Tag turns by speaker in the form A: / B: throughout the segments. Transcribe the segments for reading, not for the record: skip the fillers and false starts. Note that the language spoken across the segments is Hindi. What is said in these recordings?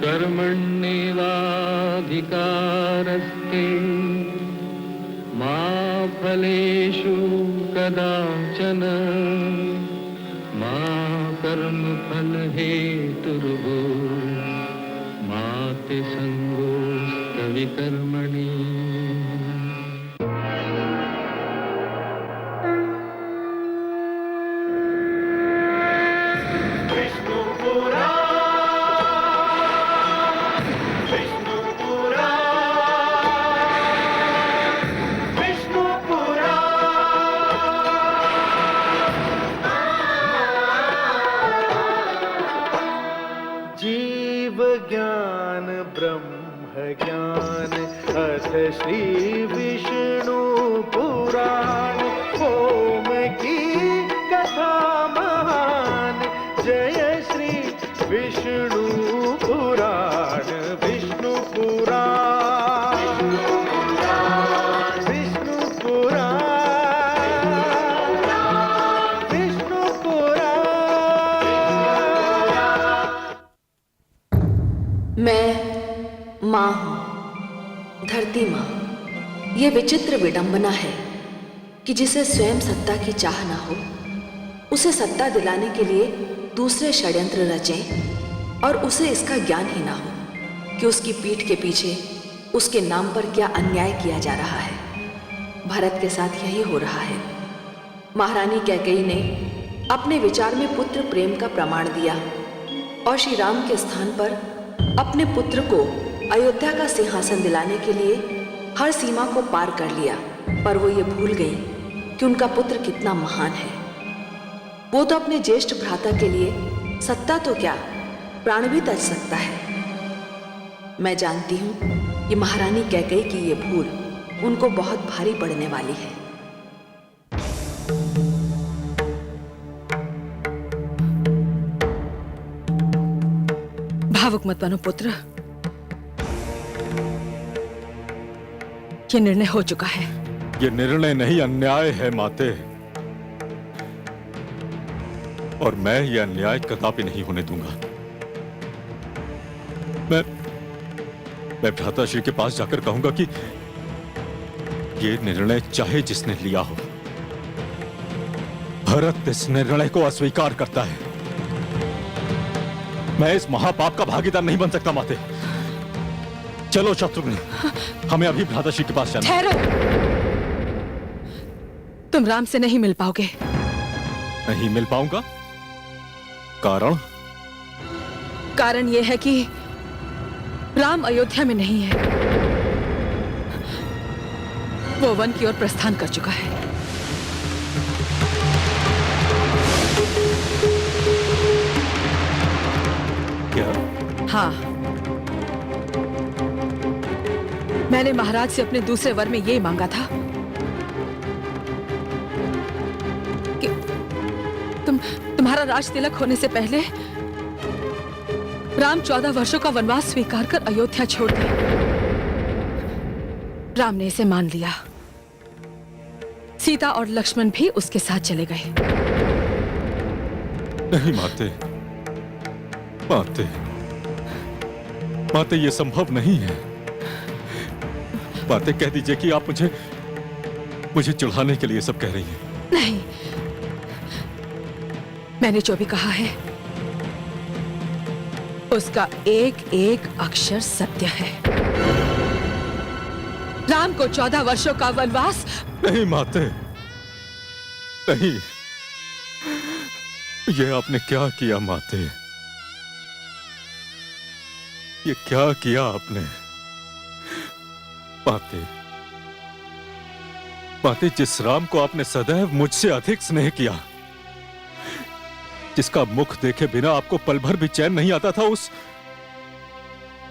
A: कर्मण्येवाधिकारस्ते मा फलेषु कदाचन मा कर्मफलहेतुर्भूः मा ते संगोऽस्त्वविकर्मणि।
B: जीव ज्ञान ब्रह्म ज्ञान अथ श्री विष्णु पुराण ओम की कथा महान जय श्री विष्णु पुराण विष्णु पुराण विष्णु पुराण विष्णु पुराण।
C: मैं माँ हूँ, धरती माँ। ये विचित्र विडंबना है कि जिसे स्वयं सत्ता की चाह ना हो, उसे सत्ता दिलाने के लिए दूसरे षड्यंत्र रचें और उसे इसका ज्ञान ही ना हो कि उसकी पीठ के पीछे उसके नाम पर क्या अन्याय किया जा रहा है। भरत के साथ यही हो रहा है। महारानी कैकेयी ने अपने विचार में पुत्र प्रेम का प्रमाण दिया और श्री राम के स्थान पर अपने पुत्र को अयोध्या का सिंहासन दिलाने के लिए हर सीमा को पार कर लिया, पर वो ये भूल गई कि उनका पुत्र कितना महान है। वो तो अपने ज्येष्ठ भ्राता के लिए सत्ता तो क्या, प्राण भी त्याज सकता है। मैं जानती हूँ कि महारानी कैकेयी की ये भूल उनको बहुत भारी पड़ने वाली है।
D: भावुक मत बनो पुत्र, ये निर्णय हो चुका है।
E: ये निर्णय नहीं, अन्याय है माते, और मैं ये अन्याय कदापि नहीं होने दूंगा। मैं भ्राताश्री के पास जाकर कहूंगा कि ये निर्णय चाहे जिसने लिया हो, भरत इस निर्णय को अस्वीकार करता है। मैं इस महापाप का भागीदार नहीं बन सकता माते। चलो शत्रुघ्न, हमें अभी भ्राताश्री के पास जाना।
D: ठहरो, तुम राम से नहीं मिल पाओगे।
E: नहीं मिल पाऊंगा? कारण?
D: कारण यह है कि राम अयोध्या में नहीं है। वो वन की ओर प्रस्थान कर चुका है।
E: क्या?
D: हाँ, मैंने महाराज से अपने दूसरे वर में यही मांगा था कि तुम्हारा राज तिलक होने से पहले राम 14 वर्षों का वनवास स्वीकार कर अयोध्या छोड़ दे। राम ने इसे मान लिया। सीता और लक्ष्मण भी उसके साथ चले गए।
E: नहीं माते, माते, माते, ये संभव नहीं है। माते, कह दीजिए कि आप मुझे चिढ़ाने के लिए सब कह रही हैं।
D: नहीं, मैंने जो भी कहा है उसका एक एक अक्षर सत्य है। राम को 14 वर्षों का वनवास।
E: नहीं माते, नहीं, ये आपने क्या किया माते? ये क्या किया आपने? माते, माते, जिस राम को आपने सदैव मुझसे अधिक स्नेह किया, जिसका मुख देखे बिना आपको पल भर भी चैन नहीं आता था,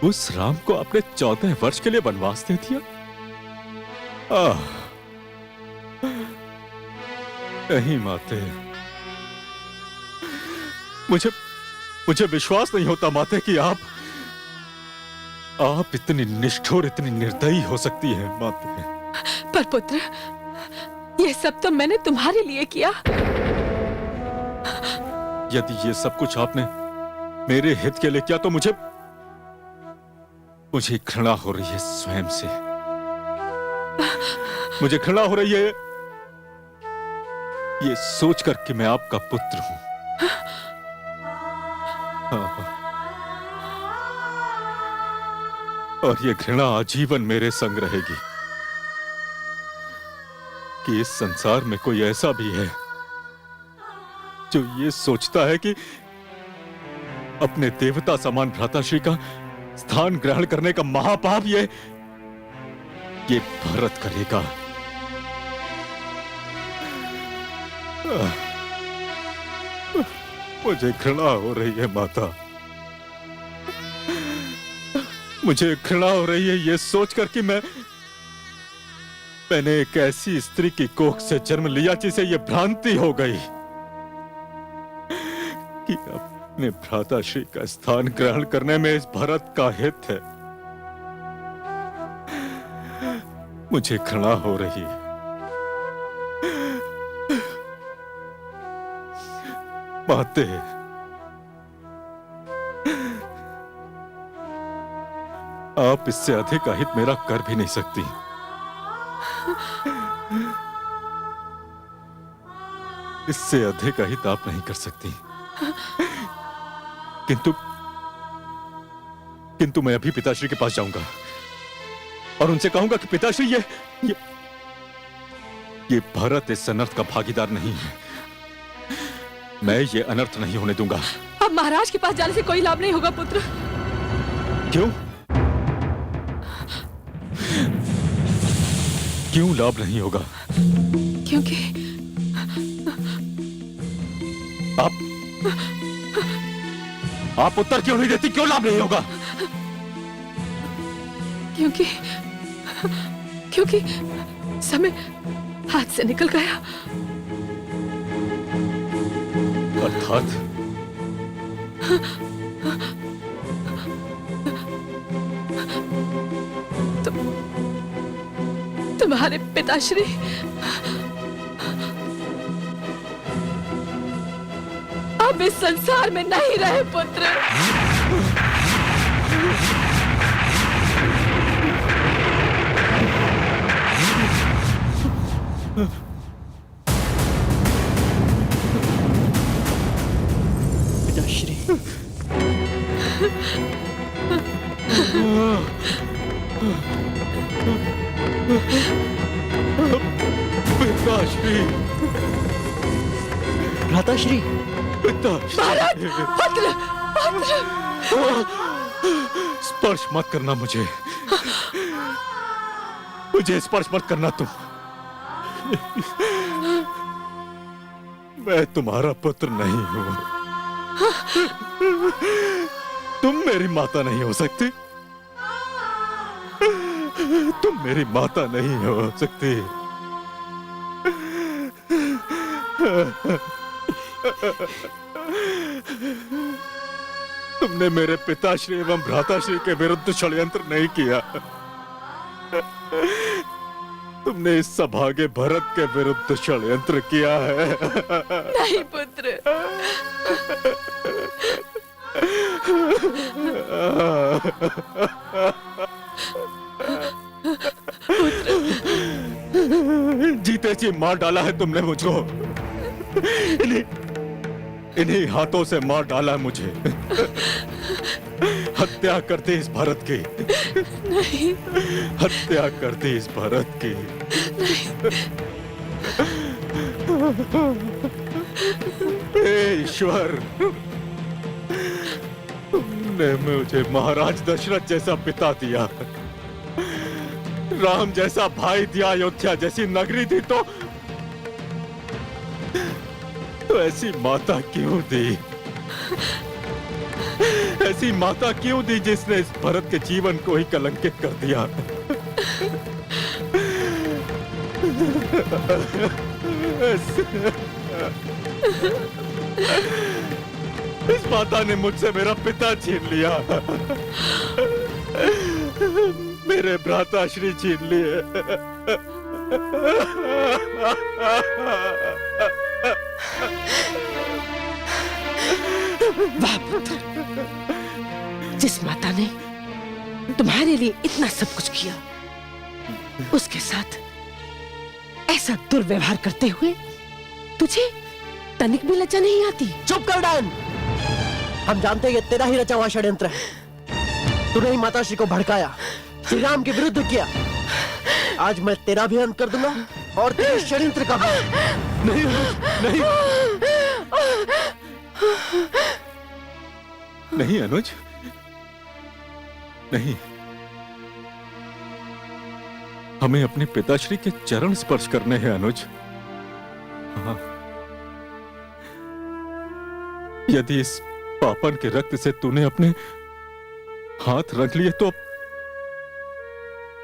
E: उस राम को आपने 14 वर्ष के लिए वनवास दे दिया। नहीं माते, मुझे विश्वास नहीं होता माते कि आप इतनी निष्ठुर, इतनी निर्दयी हो सकती हैं माते।
D: पर पुत्र, ये सब तो मैंने तुम्हारे लिए किया।
E: यदि ये सब कुछ आपने मेरे हित के लिए किया तो मुझे घृणा हो रही है स्वयं से। मुझे घृणा हो रही है ये सोचकर कि मैं आपका पुत्र हूं। हाँ। और ये घृणा आजीवन मेरे संग रहेगी कि इस संसार में कोई ऐसा भी है जो ये सोचता है कि अपने देवता समान भ्राताश्री का स्थान ग्रहण करने का महापाप ये भरत करेगा। मुझे घृणा हो रही है माता, मुझे घृणा हो रही है ये सोचकर कि मैंने एक ऐसी स्त्री की कोख से जन्म लिया जिसे ये भ्रांति हो गई कि अपने भ्राताश्री का स्थान ग्रहण करने में इस भरत का हित है। मुझे घृणा हो रही है। माते, आप इससे अधिक अहित मेरा कर भी नहीं सकती। इससे अधिक अहित आप नहीं कर सकती। किंतु मैं अभी पिताश्री के पास जाऊंगा और उनसे कहूंगा कि पिताश्री ये भरत इस अनर्थ का भागीदार नहीं है। मैं ये अनर्थ नहीं होने दूंगा।
D: अब महाराज के पास जाने से कोई लाभ नहीं होगा पुत्र।
E: क्यों? क्यों लाभ नहीं होगा?
D: क्योंकि
E: आप उत्तर क्यों नहीं देती? क्यों लाभ नहीं होगा?
D: क्योंकि समय हाथ से निकल गया।
E: अर्थात
D: तुम्हारे पिताश्री अब इस संसार में नहीं रहे पुत्र।
F: पिताश्री,
E: पिताश्री,
F: भ्राताश्री,
E: पिताश्री,
D: पुत्र,
E: स्पर्श मत करना मुझे स्पर्श मत करना तुम। मैं तुम्हारा पुत्र नहीं हूं। तुम मेरी माता नहीं हो सकती। तुम मेरी माता नहीं हो सकती। तुमने मेरे पिताश्री एवं भ्राताश्री के विरुद्ध षड्यंत्र नहीं किया। तुमने इस सभागे भरत के विरुद्ध षड्यंत्र किया है।
D: नहीं पुत्र।
E: जीते जी मार डाला है तुमने मुझको। इन्हीं हाथों से मार डाला है मुझे। हत्या कर दी इस भरत की।
D: नहीं।
E: हत्या कर दी इस भरत की। हे ईश्वर, तुमने मुझे महाराज दशरथ जैसा पिता दिया, राम जैसा भाई दिया, अयोध्या जैसी नगरी दी, तो ऐसी माता क्यों दी? ऐसी माता क्यों दी जिसने इस भरत के जीवन को ही कलंकित कर दिया? इस माता ने मुझसे मेरा पिता छीन लिया, मेरे भ्राताश्री छीन लिए।
F: वाह पुत्र, जिस माता ने तुम्हारे लिए इतना सब कुछ किया, उसके साथ ऐसा दुर्व्यवहार करते हुए तुझे तनिक भी लज्जा नहीं आती?
G: चुप कर डायन। हम जानते हैं ये तेरा ही रचा हुआ षड्यंत्र है। तूने ही माताश्री को भड़काया, श्री राम के विरुद्ध किया। आज मैं तेरा भी अंत कर दूंगा और तेरे षड्यंत्र का भी।
E: नहीं नहीं नहीं अनुज, नहीं। हमें अपने पिताश्री के चरण स्पर्श करने हैं अनुज। हाँ। यदि इस पापन के रक्त से तूने अपने हाथ रख लिए तो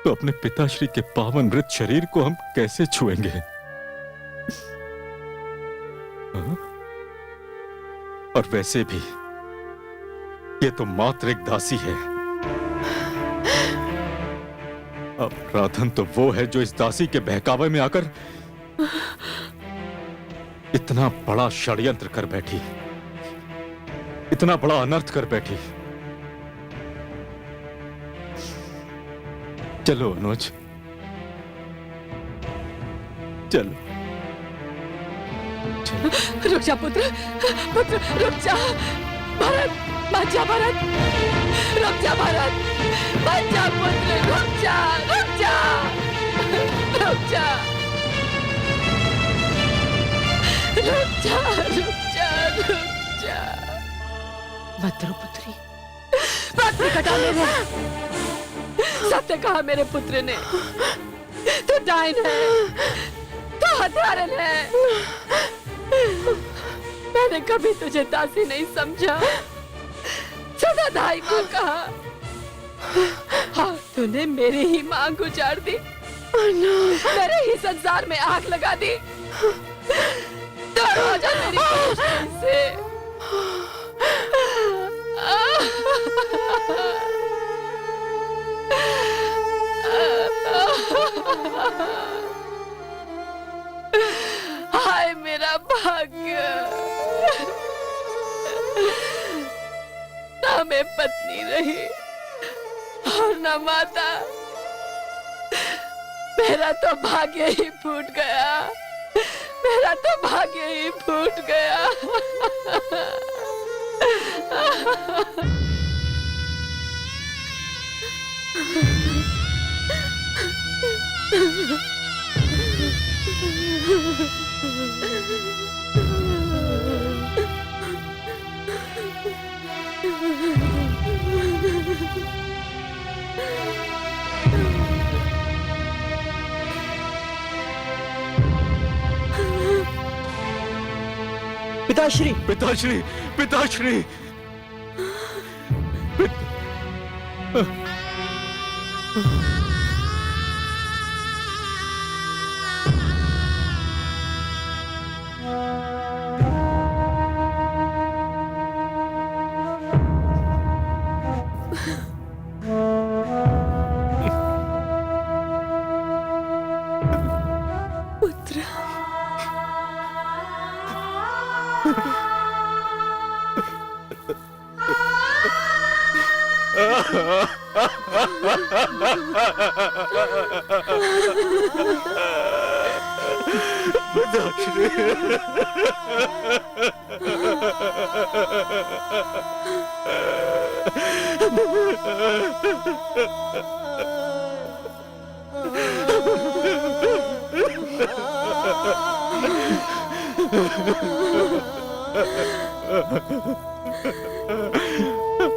E: अपने पिताश्री के पावन मृत शरीर को हम कैसे छुएंगे? हाँ? और वैसे भी ये तो मात्र एक दासी है। अपराधन तो वो है जो इस दासी के बहकावे में आकर इतना बड़ा षड्यंत्र कर बैठी, इतना बड़ा अनर्थ कर बैठी। चलो अनुज, चलो।
D: रुक जा पुत्र, पुत्र रुक जा। भरत, मत जा भरत, रुक जा भरत, मत जा पुत्र, रुक जा, रुक जा, रुक जा, रुक जा, रुक जा, रुक जा।
F: मत रो पुत्री।
D: पुत्र कटा मेरे, सत्य कहा मेरे पुत्र ने। तू डायन है, तू हत्यारन है। मैंने कभी तुझे दासी नहीं समझा, सदा दाई माँ कहा। हाँ, तूने मेरी ही मांग उजाड़ दी, मेरे ही संसार में आग लगा दी। दूर हो जा मेरी रोशनी से। हाय मेरा भाग्य, ना मैं पत्नी रही और न माता। मेरा तो भाग्य ही फूट गया, मेरा तो भाग्य ही फूट गया।
G: पिताश्री,
E: पिताश्री, पिताश्री,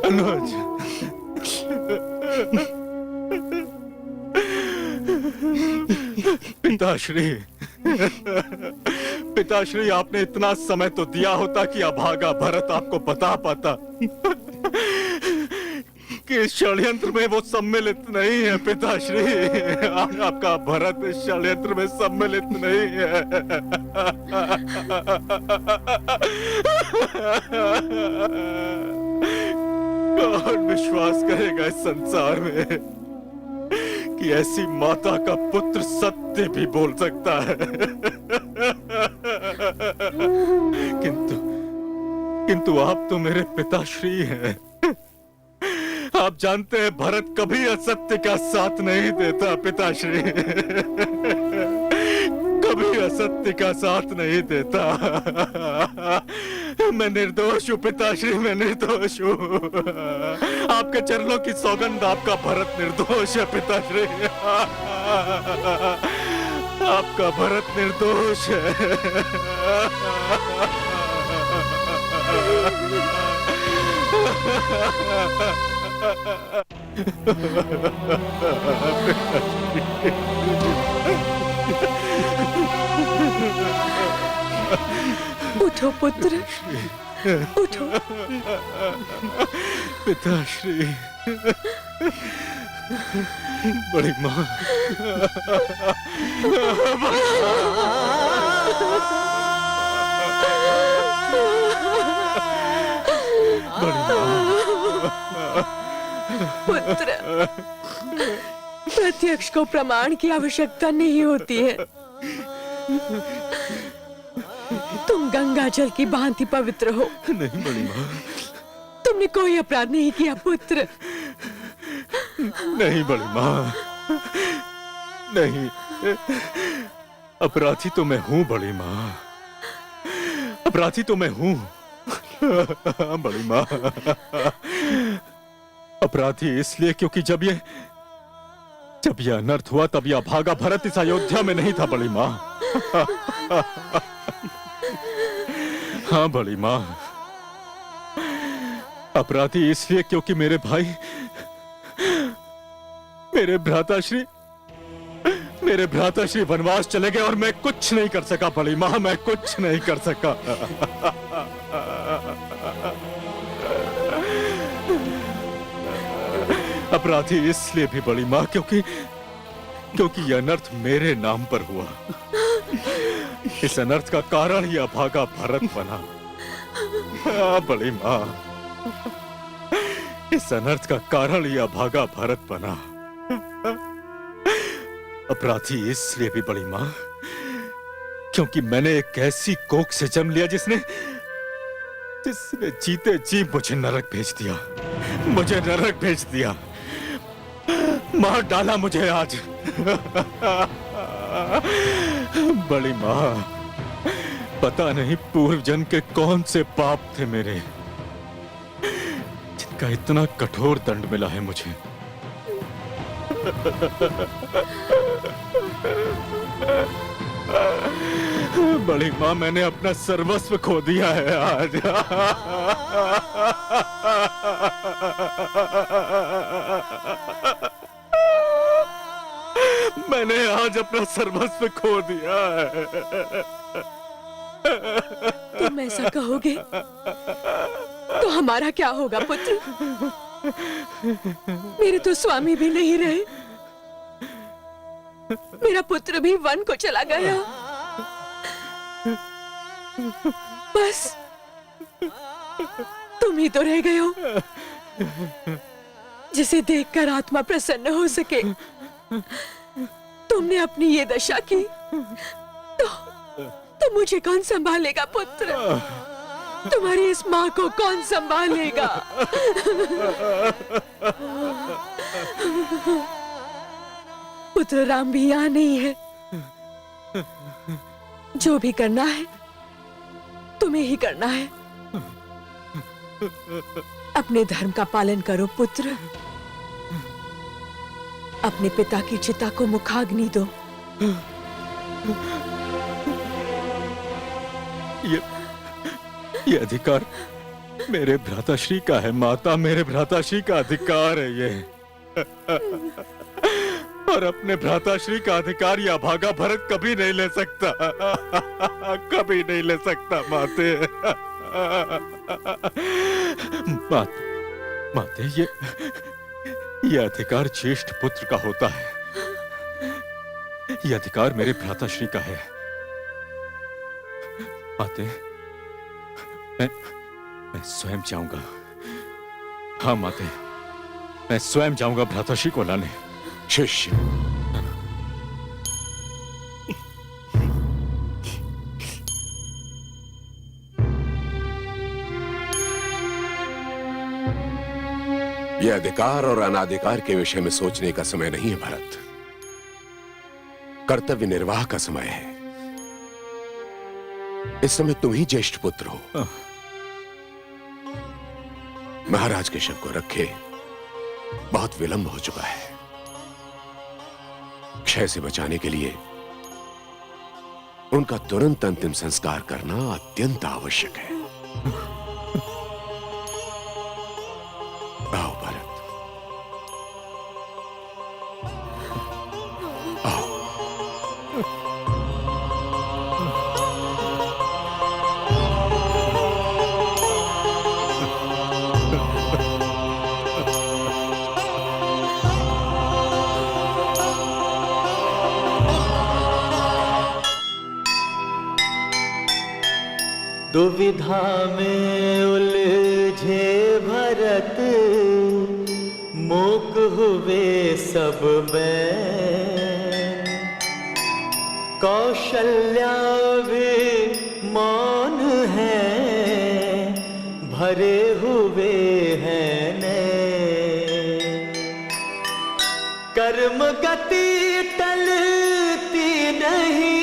E: अनुज, पिताश्री, पिताश्री, आपने इतना समय तो दिया होता कि अभागा भरत आपको बता पाता कि इस षड्यंत्र में वो सम्मिलित नहीं है। पिताश्री, आपका भरत इस षड्यंत्र में सम्मिलित नहीं है। कौन विश्वास करेगा इस संसार में कि ऐसी माता का पुत्र सत्य भी बोल सकता है? किंतु आप तो मेरे पिताश्री हैं, आप जानते हैं भरत कभी असत्य का साथ नहीं देता पिताश्री। कभी असत्य का साथ नहीं देता। मैं निर्दोष हूँ पिताश्री, मैं निर्दोष हूँ। आपके चरणों की सौगंध, आपका भरत निर्दोष है पिताश्री। आपका भरत निर्दोष है।
D: उठो पुत्र, उठो।
E: पिताश्री, बड़ी माँ। बड़ी माँ।
D: पुत्र, प्रत्यक्ष को प्रमाण की आवश्यकता नहीं होती है। तुम गंगा जल की भांति पवित्र हो।
E: नहीं बड़ी माँ।
D: तुमने कोई अपराध नहीं किया पुत्र।
E: नहीं बड़ी माँ, नहीं। अपराधी तो मैं हूँ बड़ी माँ, अपराधी तो मैं हूँ। बड़ी माँ, अपराधी इसलिए क्योंकि जब ये अनर्थ हुआ तब यह भागा भरत इस अयोध्या में नहीं था बड़ी माँ। हाँ बड़ी माँ, अपराधी इसलिए क्योंकि मेरे भाई, मेरे भ्राताश्री वनवास चले गए और मैं कुछ नहीं कर सका बड़ी माँ, मैं कुछ नहीं कर सका। अपराधी इसलिए भी बड़ी माँ क्योंकि यह अनर्थ मेरे नाम पर हुआ। इस अनर्थ का कारण ही अभागा भरत बना। बड़ी माँ, इस अनर्थ का कारण ही अभागा भरत बना। अपराधी इसलिए भी बड़ी माँ क्योंकि मैंने एक ऐसी कोख से जन्म लिया जिसने जीते जी मुझे नरक भेज दिया, मुझे नरक भेज दिया, मार डाला मुझे आज। बड़ी माँ, पता नहीं पूर्व जन्म के कौन से पाप थे मेरे, जिनका इतना कठोर दंड मिला है मुझे। बड़ी माँ, मैंने अपना सर्वस्व खो दिया है आज। मैंने आज अपना सर्वस्व खो दिया है।
D: तुम ऐसा कहोगे तो हमारा क्या होगा पुत्र? मेरे तो स्वामी भी नहीं रहे, मेरा पुत्र भी वन को चला गया। बस तुम ही तो रह गए हो जिसे देखकर आत्मा प्रसन्न हो सके। तुमने अपनी ये दशा की तो मुझे कौन संभालेगा पुत्र? तुम्हारी इस माँ को कौन संभालेगा? पुत्र राम भी यहाँ नहीं है। जो भी करना है तुम्हें ही करना है। अपने धर्म का पालन करो पुत्र। अपने पिता की चिता को मुखाग्नि दो।
E: ये अधिकार मेरे भ्राताश्री का है माता, मेरे भ्राताश्री का अधिकार है ये। और अपने भ्राताश्री का अधिकार ये अभागा भरत कभी नहीं ले सकता, कभी नहीं ले सकता माते। माते, ये अधिकार ज्येष्ठ पुत्र का होता है। ये अधिकार मेरे भ्राताश्री का है। माते, मैं स्वयं जाऊंगा। हाँ माते, मैं स्वयं जाऊंगा भ्राताश्री को लाने। शिष्य,
H: यह अधिकार और अनाधिकार के विषय में सोचने का समय नहीं है भरत। कर्तव्य निर्वाह का समय है। इस समय तुम ही ज्येष्ठ पुत्र हो। महाराज के शव को रखे बहुत विलंब हो चुका है। क्षय से बचाने के लिए उनका तुरंत अंतिम संस्कार करना अत्यंत आवश्यक है। आओ भरत, आओ।
B: दुविधा में उलझे भरत, मूक हुए सब में। कौशल्या भी मौन है, भरे हुए हैं नैन। कर्म गति टलती नहीं,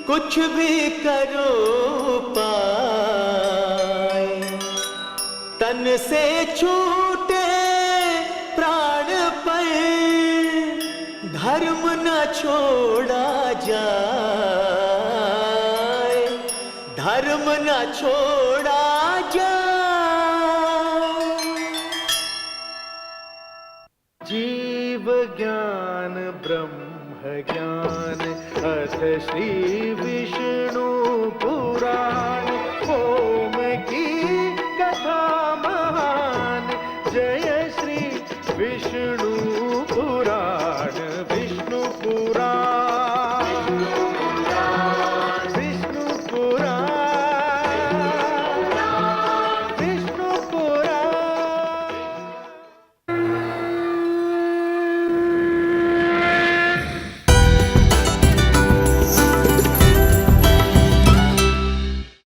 B: कुछ भी करो पाए। तन से छूटे प्राण पर, धर्म न छोड़ा जाए, धर्म न छोड़ा जाए। जीव ज्ञान ब्रह्म ज्ञान अथ श्री विष्णु पुराण। ओम की कथा महान, जय श्री विष्णु पुराण, विष्णु पुराण।